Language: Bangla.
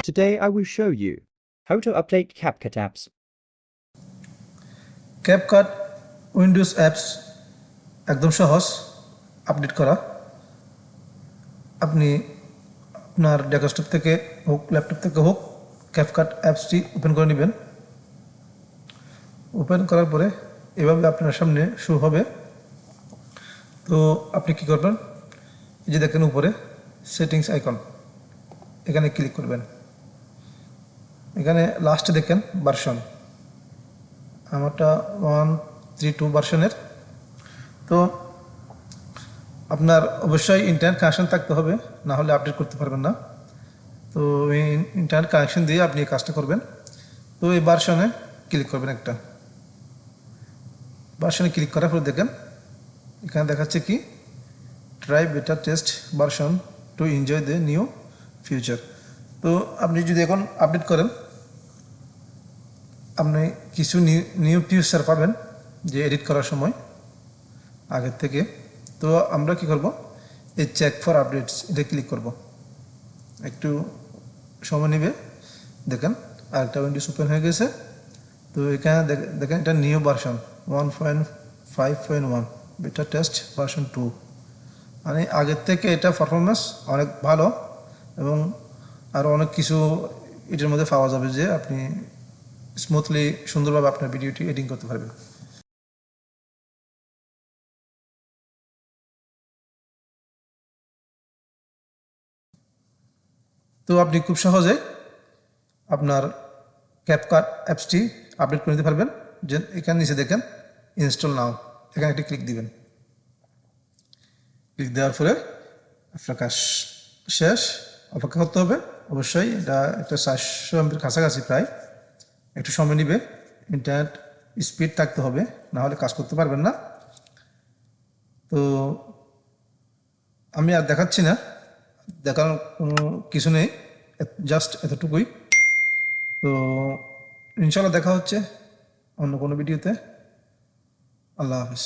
Today I will show you how to update CapCut apps. CapCut Windows apps একদম সহজ আপডেট করা। আপনি আপনার ডেস্কটপ থেকে হোক ল্যাপটপ থেকে হোক CapCut অ্যাপসটি ওপেন করে নেবেন। ওপেন করার পরে এভাবে আপনার সামনে শো হবে। তো আপনি কি করবেন, এই যে দেখেন উপরে সেটিংস আইকন, এখানে ক্লিক করবেন। এখানে লাস্টে দেখেন ভার্সন, আমারটা 132 ভার্সনের। তো আপনার অবশ্যই ইন্টারনেট কানেকশন থাকতে হবে, না হলে আপডেট করতে পারবেন না। তো এই ইন্টারনেট কানেকশন দিয়ে আপনি এই কাজটা করবেন। তো এই ভার্সনে ক্লিক করবেন, একটা ভার্সনে ক্লিক করার পরে দেখেন এখানে দেখাচ্ছে কি ট্রাই বেটা test version to enjoy the new future. তো আপনি যদি এখন আপডেট করেন আপনি কিছু নিউ ফিউচার পাবেন যে এডিট করার সময় আগের থেকে। তো আমরা কি করব, এই চেক ফর আপডেটস এটা ক্লিক করব। একটু সময় নেবে, দেখেন আরেকটা উইন্ডোজ ওপেন হয়ে গেছে। তো এখানে দেখেন এটা নিউ ভার্সন 1.5.1 বেটা টেস্ট ভার্সন 2, মানে আগের থেকে এটা পারফরমেন্স অনেক ভালো এবং আরও অনেক কিছু এটার মধ্যে পাওয়া যাবে যে আপনি স্মুথলি সুন্দরভাবে আপনার ভিডিওটি এডিটিং করতে পারবেন। তো আপনি খুব সহজে আপনার CapCut অ্যাপসটি আপডেট করে নিতে পারবেন। যে এখানে নিচে দেখেন ইনস্টল নাও, এখানে একটি ক্লিক দিবেন। ক্লিক দেওয়ার পরে আপনার কাজ শেষ, অপেক্ষা করতে হবে। অবশ্যই এটা একটা 400 MB কাছাকাছি, প্রায় একটু সময় নেবে। ইন্টারনেট স্পিড থাকতে হবে, না হলে কাজ করতে পারবেন না। তো আমি আর দেখাচ্ছি না, দেখার কোনো কিছু নেই, জাস্ট এতটুকুই। তো ইনশাল্লাহ দেখা হচ্ছে অন্য কোনো ভিডিওতে। আল্লাহ হাফিজ।